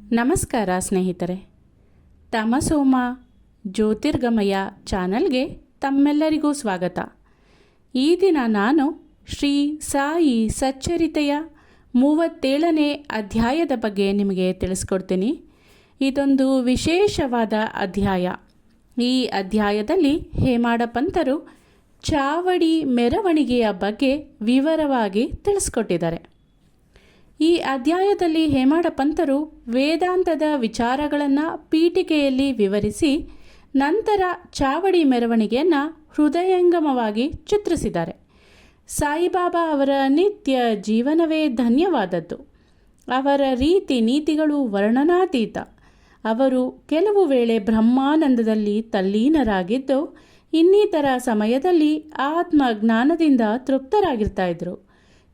ನಮಸ್ಕಾರ ಸ್ನೇಹಿತರೆ, ತಮಸೋಮ ಜ್ಯೋತಿರ್ಗಮಯ ಚಾನಲ್ಗೆ ತಮ್ಮೆಲ್ಲರಿಗೂ ಸ್ವಾಗತ. ಈ ದಿನ ನಾನು ಶ್ರೀ ಸಾಯಿ ಸಚ್ಚರಿತೆಯ 37ನೇ ಅಧ್ಯಾಯದ ಬಗ್ಗೆ ನಿಮಗೆ ತಿಳಿಸ್ಕೊಡ್ತೀನಿ. ಇದೊಂದು ವಿಶೇಷವಾದ ಅಧ್ಯಾಯ. ಈ ಅಧ್ಯಾಯದಲ್ಲಿ ಹೇಮಾಡ ಪಂತರು ಚಾವಡಿ ಮೆರವಣಿಗೆಯ ಬಗ್ಗೆ ವಿವರವಾಗಿ ತಿಳಿಸ್ಕೊಟ್ಟಿದ್ದಾರೆ. ಈ ಅಧ್ಯಾಯದಲ್ಲಿ ಹೇಮಾಡ ಪಂತರು ವೇದಾಂತದ ವಿಚಾರಗಳನ್ನು ಪೀಠಿಕೆಯಲ್ಲಿ ವಿವರಿಸಿ ನಂತರ ಚಾವಡಿ ಮೆರವಣಿಗೆಯನ್ನು ಹೃದಯಂಗಮವಾಗಿ ಚಿತ್ರಿಸಿದ್ದಾರೆ. ಸಾಯಿಬಾಬಾ ಅವರ ನಿತ್ಯ ಜೀವನವೇ ಧನ್ಯವಾದದ್ದು. ಅವರ ರೀತಿ ನೀತಿಗಳು ವರ್ಣನಾತೀತ. ಅವರು ಕೆಲವು ವೇಳೆ ಬ್ರಹ್ಮಾನಂದದಲ್ಲಿ ತಲ್ಲೀನರಾಗಿದ್ದು, ಇನ್ನಿತರ ಸಮಯದಲ್ಲಿ ಆತ್ಮಜ್ಞಾನದಿಂದ ತೃಪ್ತರಾಗಿರ್ತಾ ಇದ್ರು.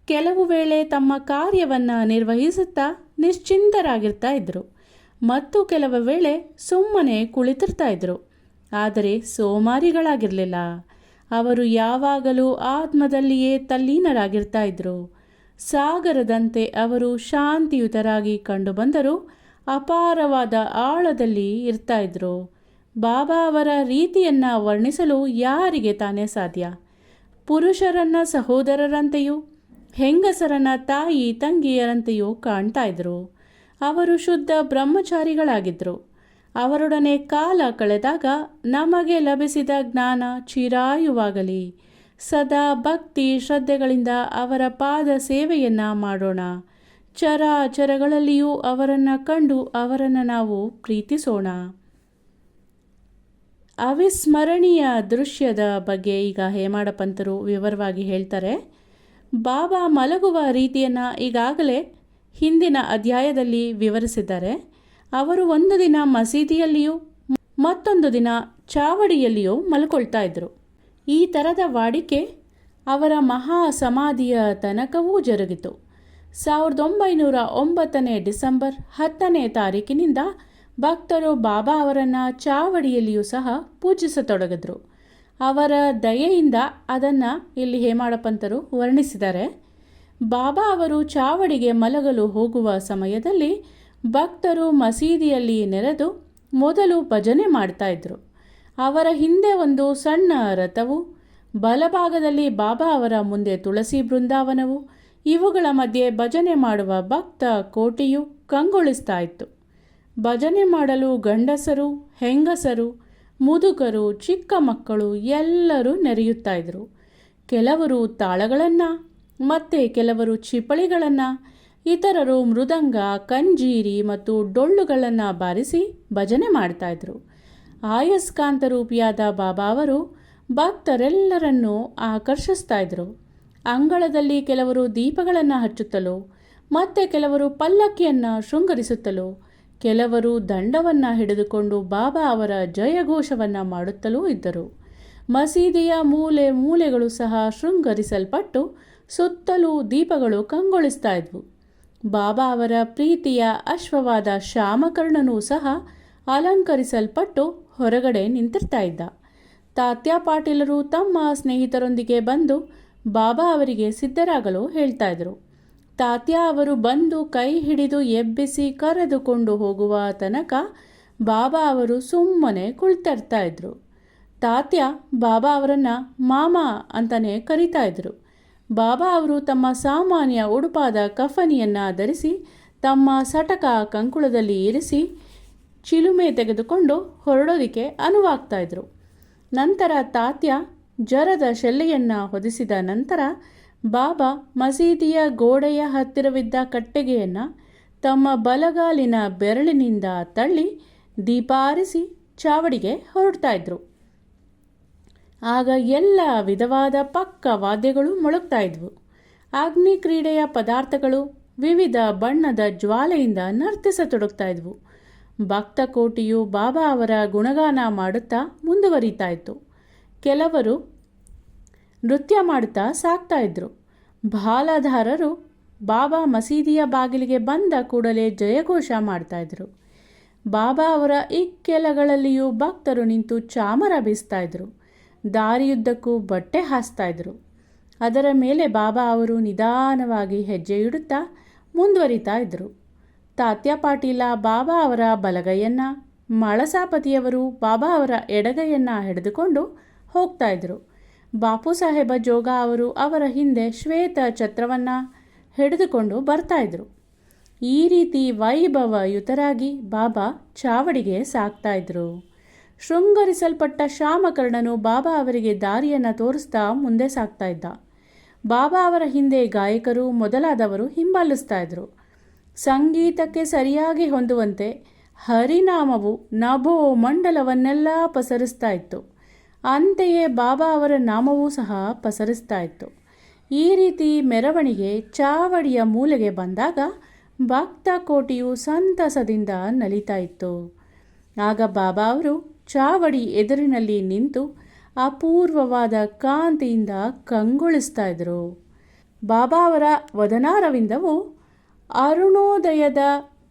ಕೆಲವು ವೇಳೆ ತಮ್ಮ ಕಾರ್ಯವನ್ನು ನಿರ್ವಹಿಸುತ್ತಾ ನಿಶ್ಚಿಂತರಾಗಿರ್ತಾ ಇದ್ರು ಮತ್ತು ಕೆಲವು ವೇಳೆ ಸುಮ್ಮನೆ ಕುಳಿತಿರ್ತಾ ಇದ್ರು. ಆದರೆ ಸೋಮಾರಿಗಳಾಗಿರಲಿಲ್ಲ. ಅವರು ಯಾವಾಗಲೂ ಆತ್ಮದಲ್ಲಿಯೇ ತಲ್ಲೀನರಾಗಿರ್ತಾ ಇದ್ರು. ಸಾಗರದಂತೆ ಅವರು ಶಾಂತಿಯುತರಾಗಿ ಕಂಡುಬಂದರೂ ಅಪಾರವಾದ ಆಳದಲ್ಲಿ ಇರ್ತಾ ಇದ್ರು. ಬಾಬಾ ಅವರ ರೀತಿಯನ್ನು ವರ್ಣಿಸಲು ಯಾರಿಗೆ ತಾನೇ ಸಾಧ್ಯ? ಪುರುಷರನ್ನ ಸಹೋದರರಂತೆಯೂ ಹೆಂಗಸರನ್ನ ತಾಯಿ ತಂಗಿಯರಂತೆಯೂ ಕಾಣ್ತಾ ಇದ್ರು. ಅವರು ಶುದ್ಧ ಬ್ರಹ್ಮಚಾರಿಗಳಾಗಿದ್ದರು. ಅವರೊಡನೆ ಕಾಲ ಕಳೆದಾಗ ನಮಗೆ ಲಭಿಸಿದ ಜ್ಞಾನ ಚಿರಾಯುವಾಗಲಿ. ಸದಾ ಭಕ್ತಿ ಶ್ರದ್ಧೆಗಳಿಂದ ಅವರ ಪಾದ ಸೇವೆಯನ್ನು ಮಾಡೋಣ. ಚರಾಚರಗಳಲ್ಲಿಯೂ ಅವರನ್ನು ಕಂಡು ಅವರನ್ನು ನಾವು ಪ್ರೀತಿಸೋಣ. ಅವಿಸ್ಮರಣೀಯ ದೃಶ್ಯದ ಬಗ್ಗೆ ಈಗ ಹೇಮಾಡ ಪಂತರು ವಿವರವಾಗಿ ಹೇಳ್ತಾರೆ. ಬಾಬಾ ಮಲಗುವ ರೀತಿಯನ್ನು ಈಗಾಗಲೇ ಹಿಂದಿನ ಅಧ್ಯಾಯದಲ್ಲಿ ವಿವರಿಸಿದ್ದಾರೆ. ಅವರು ಒಂದು ದಿನ ಮಸೀದಿಯಲ್ಲಿಯೂ ಮತ್ತೊಂದು ದಿನ ಚಾವಡಿಯಲ್ಲಿಯೂ ಮಲ್ಕೊಳ್ತಾ ಇದ್ದರು. ಈ ಥರದ ವಾಡಿಕೆ ಅವರ ಮಹಾ ಸಮಾಧಿಯ ತನಕವೂ ಜರುಗಿತು. 1909 ಡಿಸೆಂಬರ್ 10ನೇ ತಾರೀಕಿನಿಂದ ಭಕ್ತರು ಬಾಬಾ ಅವರನ್ನು ಚಾವಡಿಯಲ್ಲಿಯೂ ಸಹ ಪೂಜಿಸತೊಡಗಿದ್ರು. ಅವರ ದಯೆಯಿಂದ ಅದನ್ನು ಇಲ್ಲಿ ಹೇಮಾಡ ಪಂತರು ವರ್ಣಿಸಿದ್ದಾರೆ. ಬಾಬಾ ಅವರು ಚಾವಡಿಗೆ ಮಲಗಲು ಹೋಗುವ ಸಮಯದಲ್ಲಿ ಭಕ್ತರು ಮಸೀದಿಯಲ್ಲಿ ನೆರೆದು ಮೊದಲು ಭಜನೆ ಮಾಡ್ತಾ ಇದ್ರು. ಅವರ ಹಿಂದೆ ಒಂದು ಸಣ್ಣ ರಥವು, ಬಲಭಾಗದಲ್ಲಿ ಬಾಬಾ ಅವರ ಮುಂದೆ ತುಳಸಿ ಬೃಂದಾವನವು, ಇವುಗಳ ಮಧ್ಯೆ ಭಜನೆ ಮಾಡುವ ಭಕ್ತ ಕೋಟಿಯು ಕಂಗೊಳಿಸ್ತಾ ಇತ್ತು. ಭಜನೆ ಮಾಡಲು ಗಂಡಸರು, ಹೆಂಗಸರು, ಮುದುಕರು, ಚಿಕ್ಕ ಮಕ್ಕಳು ಎಲ್ಲರೂ ನೆರೆಯುತ್ತಾ ಇದ್ರು. ಕೆಲವರು ತಾಳಗಳನ್ನು ಮತ್ತು ಕೆಲವರು ಚಿಪಳಿಗಳನ್ನು, ಇತರರು ಮೃದಂಗ, ಕಂಜೀರಿ ಮತ್ತು ಡೊಳ್ಳುಗಳನ್ನು ಬಾರಿಸಿ ಭಜನೆ ಮಾಡ್ತಾಯಿದ್ರು. ಆಯಸ್ಕಾಂತ ರೂಪಿಯಾದ ಬಾಬಾ ಅವರು ಭಕ್ತರೆಲ್ಲರನ್ನೂ ಆಕರ್ಷಿಸ್ತಾ ಇದ್ರು. ಅಂಗಳದಲ್ಲಿ ಕೆಲವರು ದೀಪಗಳನ್ನು ಹಚ್ಚುತ್ತಲೋ ಮತ್ತು ಕೆಲವರು ಪಲ್ಲಕ್ಕಿಯನ್ನು ಶೃಂಗರಿಸುತ್ತಲೋ, ಕೆಲವರು ದಂಡವನ್ನು ಹಿಡಿದುಕೊಂಡು ಬಾಬಾ ಅವರ ಜಯಘೋಷವನ್ನು ಮಾಡುತ್ತಲೂ ಇದ್ದರು. ಮಸೀದಿಯ ಮೂಲೆ ಮೂಲೆಗಳು ಸಹ ಶೃಂಗರಿಸಲ್ಪಟ್ಟು ಸುತ್ತಲೂ ದೀಪಗಳು ಕಂಗೊಳಿಸ್ತಾ ಇದ್ವು. ಬಾಬಾ ಅವರ ಪ್ರೀತಿಯ ಅಶ್ವವಾದ ಶ್ಯಾಮಕರ್ಣನೂ ಸಹ ಅಲಂಕರಿಸಲ್ಪಟ್ಟು ಹೊರಗಡೆ ನಿಂತಿರ್ತಾ ಇದ್ದ. ತಾತ್ಯ ಪಾಟೀಲರು ತಮ್ಮ ಸ್ನೇಹಿತರೊಂದಿಗೆ ಬಂದು ಬಾಬಾ ಅವರಿಗೆ ಸಿದ್ಧರಾಗಲು ಹೇಳ್ತಾ ಇದ್ರು. ತಾತ್ಯ ಅವರು ಬಂದು ಕೈ ಹಿಡಿದು ಎಬ್ಬಿಸಿ ಕರೆದುಕೊಂಡು ಹೋಗುವ ತನಕ ಬಾಬಾ ಅವರು ಸುಮ್ಮನೆ ಕುಳಿತಿರ್ತಾ ಇದ್ರು. ತಾತ್ಯ ಬಾಬಾ ಅವರನ್ನು ಮಾಮ ಅಂತಲೇ ಕರೀತಾ ಇದ್ರು. ಬಾಬಾ ಅವರು ತಮ್ಮ ಸಾಮಾನ್ಯ ಉಡುಪಾದ ಕಫನಿಯನ್ನು ಧರಿಸಿ ತಮ್ಮ ಸಟಕ ಕಂಕುಳದಲ್ಲಿ ಇರಿಸಿ ಚಿಲುಮೆ ತೆಗೆದುಕೊಂಡು ಹೊರಡೋದಕ್ಕೆ ಅನುವಾಗ್ತಾ ಇದ್ರು. ನಂತರ ತಾತ್ಯ ಜರದ ಶೆಲ್ಲೆಯನ್ನು ಹೊದಿಸಿದ ನಂತರ ಬಾಬಾ ಮಸೀದಿಯ ಗೋಡೆಯ ಹತ್ತಿರವಿದ್ದ ಕಟ್ಟೆಗೆಯನ್ನು ತಮ್ಮ ಬಲಗಾಲಿನ ಬೆರಳಿನಿಂದ ತಳ್ಳಿ ದೀಪಾರಿಸಿ ಚಾವಡಿಗೆ ಹೊರಡ್ತಾ ಇದ್ರು. ಆಗ ಎಲ್ಲ ವಿಧವಾದ ಪಕ್ಕ ವಾದ್ಯಗಳು ಮೊಳಗ್ತಾ ಇದ್ವು. ಅಗ್ನಿ ಕ್ರೀಡೆಯ ಪದಾರ್ಥಗಳು ವಿವಿಧ ಬಣ್ಣದ ಜ್ವಾಲೆಯಿಂದ ನರ್ತಿಸತೊಡಗ್ತಾ ಇದ್ವು. ಭಕ್ತ ಕೋಟಿಯು ಬಾಬಾ ಅವರ ಗುಣಗಾನ ಮಾಡುತ್ತಾ ಮುಂದುವರಿತಾ ಇತ್ತು. ಕೆಲವರು ನೃತ್ಯ ಮಾಡುತ್ತಾ ಸಾಕ್ತಾ ಇದ್ರು. ಬಾಲಧಾರರು ಬಾಬಾ ಮಸೀದಿಯ ಬಾಗಿಲಿಗೆ ಬಂದ ಕೂಡಲೇ ಜಯಘೋಷ ಮಾಡ್ತಾ ಇದ್ರು. ಬಾಬಾ ಅವರ ಇಕ್ಕೆಲಗಳಲ್ಲಿಯೂ ಭಕ್ತರು ನಿಂತು ಚಾಮರ ಬೀಸ್ತಾ ಇದ್ರು. ದಾರಿಯುದ್ದಕ್ಕೂ ಬಟ್ಟೆ ಹಾಸ್ತಾ ಇದ್ರು. ಅದರ ಮೇಲೆ ಬಾಬಾ ಅವರು ನಿಧಾನವಾಗಿ ಹೆಜ್ಜೆ ಇಡುತ್ತಾ ಮುಂದುವರಿತಾ ಇದ್ದರು. ತಾತ್ಯ ಪಾಟೀಲ ಬಾಬಾ ಅವರ ಬಲಗೈಯನ್ನ, ಮಳಸಾಪತಿಯವರು ಬಾಬಾ ಅವರ ಎಡಗೈಯನ್ನ ಹಿಡಿದುಕೊಂಡು ಹೋಗ್ತಾ ಇದ್ರು. ಬಾಪು ಸಾಹೇಬ ಜೋಗ ಅವರು ಅವರ ಹಿಂದೆ ಶ್ವೇತ ಛತ್ರವನ್ನು ಹಿಡಿದುಕೊಂಡು ಬರ್ತಾ ಇದ್ರು. ಈ ರೀತಿ ವೈಭವಯುತರಾಗಿ ಬಾಬಾ ಚಾವಡಿಗೆ ಸಾಗ್ತಾ ಇದ್ರು. ಶೃಂಗರಿಸಲ್ಪಟ್ಟ ಶ್ಯಾಮಕರ್ಣನು ಬಾಬಾ ಅವರಿಗೆ ದಾರಿಯನ್ನು ತೋರಿಸ್ತಾ ಮುಂದೆ ಸಾಗ್ತಾ ಇದ್ದ. ಬಾಬಾ ಅವರ ಹಿಂದೆ ಗಾಯಕರು ಮೊದಲಾದವರು ಹಿಂಬಾಲಿಸ್ತಾ ಇದ್ರು. ಸಂಗೀತಕ್ಕೆ ಸರಿಯಾಗಿ ಹೊಂದುವಂತೆ ಹರಿನಾಮವು ನಭೋ ಮಂಡಲವನ್ನೆಲ್ಲ ಪಸರಿಸ್ತಾ ಇತ್ತು. ಅಂತೆಯೇ ಬಾಬಾ ಅವರ ನಾಮವೂ ಸಹ ಪಸರಿಸ್ತಾ ಇತ್ತು. ಈ ರೀತಿ ಮೆರವಣಿಗೆ ಚಾವಡಿಯ ಮೂಲೆಗೆ ಬಂದಾಗ ಭಕ್ತ ಕೋಟಿಯು ಸಂತಸದಿಂದ ನಲಿತಾ ಇತ್ತು. ಆಗ ಬಾಬಾ ಅವರು ಚಾವಡಿ ಎದುರಿನಲ್ಲಿ ನಿಂತು ಅಪೂರ್ವವಾದ ಕಾಂತಿಯಿಂದ ಕಂಗೊಳಿಸ್ತಾ ಇದ್ರು. ಬಾಬಾ ಅವರ ವದನಾರವಿಂದವು ಅರುಣೋದಯದ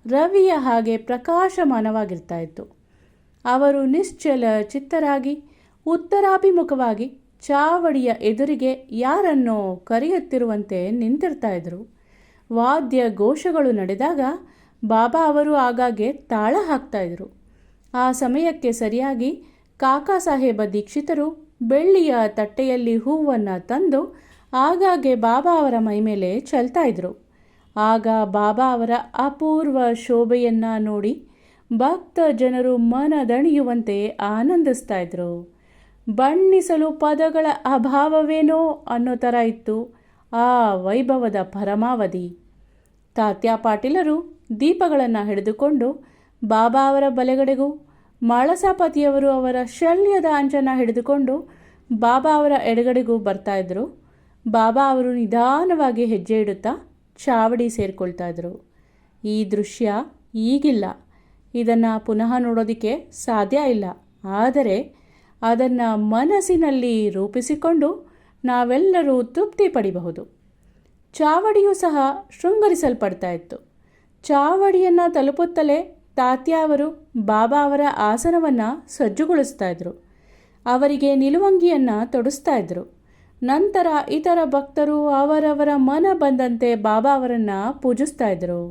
ರವಿಯ ಹಾಗೆ ಪ್ರಕಾಶಮಾನವಾಗಿರ್ತಾ ಇತ್ತು. ಅವರು ನಿಶ್ಚಲ ಚಿತ್ತರಾಗಿ ಉತ್ತರಾಭಿಮುಖವಾಗಿ ಚಾವಡಿಯ ಎದುರಿಗೆ ಯಾರನ್ನೋ ಕರೆಯುತ್ತಿರುವಂತೆ ನಿಂತಿರ್ತಾ ಇದ್ರು. ವಾದ್ಯ ಘೋಷಗಳು ನಡೆದಾಗ ಬಾಬಾ ಅವರು ಆಗಾಗ್ಗೆ ತಾಳ ಹಾಕ್ತಾ ಇದ್ರು. ಆ ಸಮಯಕ್ಕೆ ಸರಿಯಾಗಿ ಕಾಕಾ ಸಾಹೇಬ ದೀಕ್ಷಿತರು ಬೆಳ್ಳಿಯ ತಟ್ಟೆಯಲ್ಲಿ ಹೂವನ್ನು ತಂದು ಆಗಾಗ್ಗೆ ಬಾಬಾ ಅವರ ಮೈಮೇಲೆ ಚೆಲ್ತಾ ಇದ್ರು. ಆಗ ಬಾಬಾ ಅವರ ಅಪೂರ್ವ ಶೋಭೆಯನ್ನು ನೋಡಿ ಭಕ್ತ ಜನರು ಮನದಣಿಯುವಂತೆ ಆನಂದಿಸ್ತಾ ಇದ್ರು. ಬಣ್ಣಿಸಲು ಪದಗಳ ಅಭಾವವೇನೋ ಅನ್ನೋ ಥರ ಇತ್ತು ಆ ವೈಭವದ ಪರಮಾವಧಿ. ತಾತ್ಯ ಪಾಟೀಲರು ದೀಪಗಳನ್ನು ಹಿಡಿದುಕೊಂಡು ಬಾಬಾ ಅವರ ಬಲಗಡೆಗೂ, ಮಳಸಾಪತಿಯವರು ಅವರ ಶಲ್ಯದ ಅಂಚನ್ನು ಹಿಡಿದುಕೊಂಡು ಬಾಬಾ ಅವರ ಎಡಗಡೆಗೂ ಬರ್ತಾ ಇದ್ರು. ಬಾಬಾ ಅವರು ನಿಧಾನವಾಗಿ ಹೆಜ್ಜೆ ಇಡುತ್ತಾ ಚಾವಡಿ ಸೇರಿಕೊಳ್ತಾ ಇದ್ರು. ಈ ದೃಶ್ಯ ಈಗಿಲ್ಲ, ಇದನ್ನು ಪುನಃ ನೋಡೋದಕ್ಕೆ ಸಾಧ್ಯ ಇಲ್ಲ. ಆದರೆ ಅದನ್ನು ಮನಸ್ಸಿನಲ್ಲಿ ರೂಪಿಸಿಕೊಂಡು ನಾವೆಲ್ಲರೂ ತೃಪ್ತಿ ಪಡಿಬಹುದು. ಚಾವಡಿಯೂ ಸಹ ಶೃಂಗರಿಸಲ್ಪಡ್ತಾ ಇತ್ತು. ಚಾವಡಿಯನ್ನು ತಲುಪುತ್ತಲೇ ತಾತ್ಯ ಅವರು ಬಾಬಾ ಅವರ ಆಸನವನ್ನು ಸಜ್ಜುಗೊಳಿಸ್ತಾ ಇದ್ರು. ಅವರಿಗೆ ನಿಲುವಂಗಿಯನ್ನು ತೊಡಿಸ್ತಾ ಇದ್ರು. ನಂತರ ಇತರ ಭಕ್ತರು ಅವರವರ ಮನ ಬಂದಂತೆ ಬಾಬಾ ಅವರನ್ನು ಪೂಜಿಸ್ತಾ ಇದ್ರು.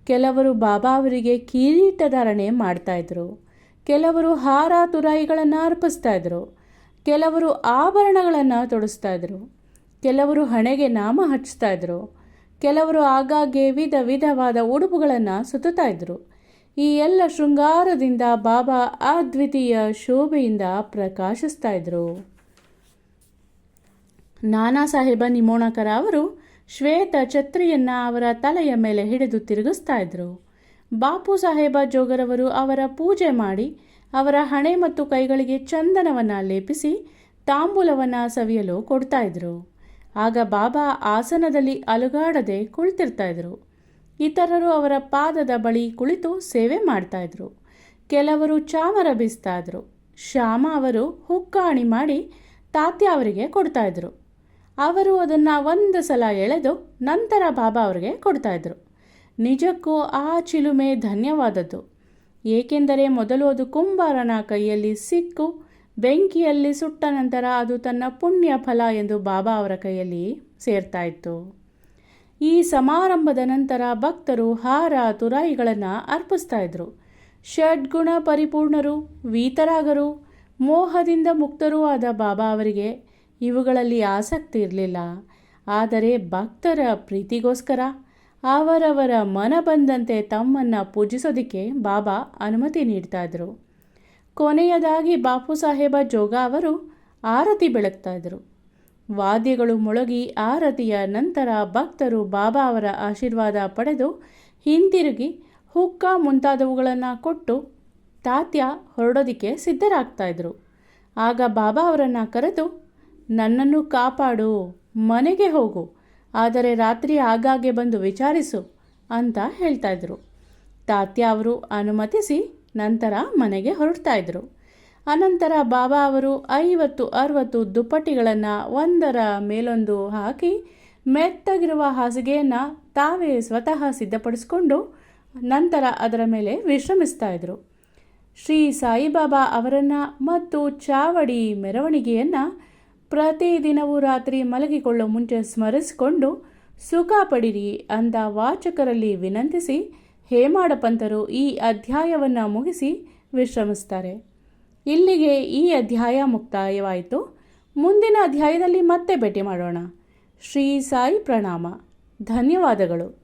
ಕೆಲವರು ಬಾಬಾ ಅವರಿಗೆ ಕಿರೀಟಧಾರಣೆ ಮಾಡ್ತಾ ಇದ್ರು. ಕೆಲವರು ಹಾರ ತುರಾಯಿಗಳನ್ನು ಅರ್ಪಿಸ್ತಾ ಇದ್ರು. ಕೆಲವರು ಆಭರಣಗಳನ್ನು ತೊಡಿಸ್ತಾ ಇದ್ರು. ಕೆಲವರು ಹಣೆಗೆ ನಾಮ ಹಚ್ತಾ ಇದ್ರು. ಕೆಲವರು ಆಗಾಗ್ಗೆ ವಿಧ ವಿಧವಾದ ಉಡುಪುಗಳನ್ನು ಸುತ್ತುತ್ತಾ ಇದ್ರು. ಈ ಎಲ್ಲ ಶೃಂಗಾರದಿಂದ ಬಾಬಾ ಅದ್ವಿತೀಯ ಶೋಭೆಯಿಂದ ಪ್ರಕಾಶಿಸ್ತಾ ಇದ್ರು. ನಾನಾ ಸಾಹೇಬ ನಿಮೋಣಕರ ಅವರು ಶ್ವೇತ ಛತ್ರಿಯನ್ನು ಅವರ ತಲೆಯ ಮೇಲೆ ಹಿಡಿದು ತಿರುಗಿಸ್ತಾ ಇದ್ರು. ಬಾಪು ಸಾಹೇಬ ಜೋಗರವರು ಅವರ ಪೂಜೆ ಮಾಡಿ ಅವರ ಹಣೆ ಮತ್ತು ಕೈಗಳಿಗೆ ಚಂದನವನ್ನು ಲೇಪಿಸಿ ತಾಂಬೂಲವನ್ನು ಸವಿಯಲು ಕೊಡ್ತಾ ಇದ್ರು. ಆಗ ಬಾಬಾ ಆಸನದಲ್ಲಿ ಅಲುಗಾಡದೆ ಕುಳಿತಿರ್ತಾ ಇದ್ರು. ಇತರರು ಅವರ ಪಾದದ ಬಳಿ ಕುಳಿತು ಸೇವೆ ಮಾಡ್ತಾ ಇದ್ರು. ಕೆಲವರು ಚಾಮರ ಬೀಸ್ತಾ ಇದ್ರು. ಶ್ಯಾಮ ಅವರು ಹುಕ್ಕಾಣಿ ಮಾಡಿ ತಾತ್ಯ ಅವರಿಗೆ ಕೊಡ್ತಾ ಇದ್ರು. ಅವರು ಅದನ್ನು ಒಂದು ಸಲ ಎಳೆದು ನಂತರ ಬಾಬಾ ಅವರಿಗೆ ಕೊಡ್ತಾ ಇದ್ರು. ನಿಜಕ್ಕೂ ಆ ಚಿಲುಮೆ ಧನ್ಯವಾದದ್ದು. ಏಕೆಂದರೆ ಮೊದಲು ಅದು ಕುಂಬಾರನ ಕೈಯಲ್ಲಿ ಸಿಕ್ಕು ಬೆಂಕಿಯಲ್ಲಿ ಸುಟ್ಟ ನಂತರ ಅದು ತನ್ನ ಪುಣ್ಯ ಫಲ ಎಂದು ಬಾಬಾ ಅವರ ಕೈಯಲ್ಲಿ ಸೇರ್ತಾ ಇತ್ತು. ಈ ಸಮಾರಂಭದ ನಂತರ ಭಕ್ತರು ಹಾರ ತುರಾಯಿಗಳನ್ನು ಅರ್ಪಿಸ್ತಾ ಇದ್ರು. ಷಡ್ಗುಣ ಪರಿಪೂರ್ಣರು, ವೀತರಾಗರು, ಮೋಹದಿಂದ ಮುಕ್ತರೂ ಆದ ಬಾಬಾ ಅವರಿಗೆ ಇವುಗಳಲ್ಲಿ ಆಸಕ್ತಿ ಇರಲಿಲ್ಲ. ಆದರೆ ಭಕ್ತರ ಪ್ರೀತಿಗೋಸ್ಕರ ಅವರವರ ಮನ ಬಂದಂತೆ ತಮ್ಮನ್ನು ಪೂಜಿಸೋದಕ್ಕೆ ಬಾಬಾ ಅನುಮತಿ ನೀಡ್ತಾ ಇದ್ರು. ಕೊನೆಯದಾಗಿ ಬಾಪು ಸಾಹೇಬ ಜೋಗ ಅವರು ಆರತಿ ಬೆಳಗ್ತಾ ಇದ್ರು. ವಾದ್ಯಗಳು ಮೊಳಗಿ ಆರತಿಯ ನಂತರ ಭಕ್ತರು ಬಾಬಾ ಅವರ ಆಶೀರ್ವಾದ ಪಡೆದು ಹಿಂತಿರುಗಿ ಹುಕ್ಕ ಮುಂತಾದವುಗಳನ್ನು ಕೊಟ್ಟು ತಾತ್ಯ ಹೊರಡೋದಕ್ಕೆ ಸಿದ್ಧರಾಗ್ತಾ ಇದ್ರು. ಆಗ ಬಾಬಾ ಅವರನ್ನು ಕರೆದು, ನನ್ನನ್ನು ಕಾಪಾಡು, ಮನೆಗೆ ಹೋಗು, ಆದರೆ ರಾತ್ರಿ ಆಗಾಗ್ಗೆ ಬಂದು ವಿಚಾರಿಸು ಅಂತ ಹೇಳ್ತಾ ಇದ್ರು. ತಾತ್ಯ ಅವರು ಅನುಮತಿಸಿ ನಂತರ ಮನೆಗೆ ಹೊರಡ್ತಾ ಇದ್ರು. ಅನಂತರ ಬಾಬಾ ಅವರು 50-60 ದುಪ್ಪಟ್ಟಿಗಳನ್ನು ಒಂದರ ಮೇಲೊಂದು ಹಾಕಿ ಮೆತ್ತಗಿರುವ ಹಾಸಿಗೆಯನ್ನು ತಾವೇ ಸ್ವತಃ ಸಿದ್ಧಪಡಿಸಿಕೊಂಡು ನಂತರ ಅದರ ಮೇಲೆ ವಿಶ್ರಮಿಸ್ತಾ ಇದ್ರು. ಶ್ರೀ ಸಾಯಿಬಾಬಾ ಅವರನ್ನು ಮತ್ತು ಚಾವಡಿ ಮೆರವಣಿಗೆಯನ್ನು ಪ್ರತಿದಿನವೂ ರಾತ್ರಿ ಮಲಗಿಕೊಳ್ಳೋ ಮುಂಚೆ ಸ್ಮರಿಸಿಕೊಂಡು ಸುಖ ಪಡಿರಿ ಅಂತ ವಾಚಕರಲ್ಲಿ ವಿನಂತಿಸಿ ಹೇಮಾಡ ಪಂತರು ಈ ಅಧ್ಯಾಯವನ್ನು ಮುಗಿಸಿ ವಿಶ್ರಮಿಸ್ತಾರೆ. ಇಲ್ಲಿಗೆ ಈ ಅಧ್ಯಾಯ ಮುಕ್ತಾಯವಾಯಿತು. ಮುಂದಿನ ಅಧ್ಯಾಯದಲ್ಲಿ ಮತ್ತೆ ಭೇಟಿ ಮಾಡೋಣ. ಶ್ರೀ ಸಾಯಿ ಪ್ರಣಾಮ. ಧನ್ಯವಾದಗಳು.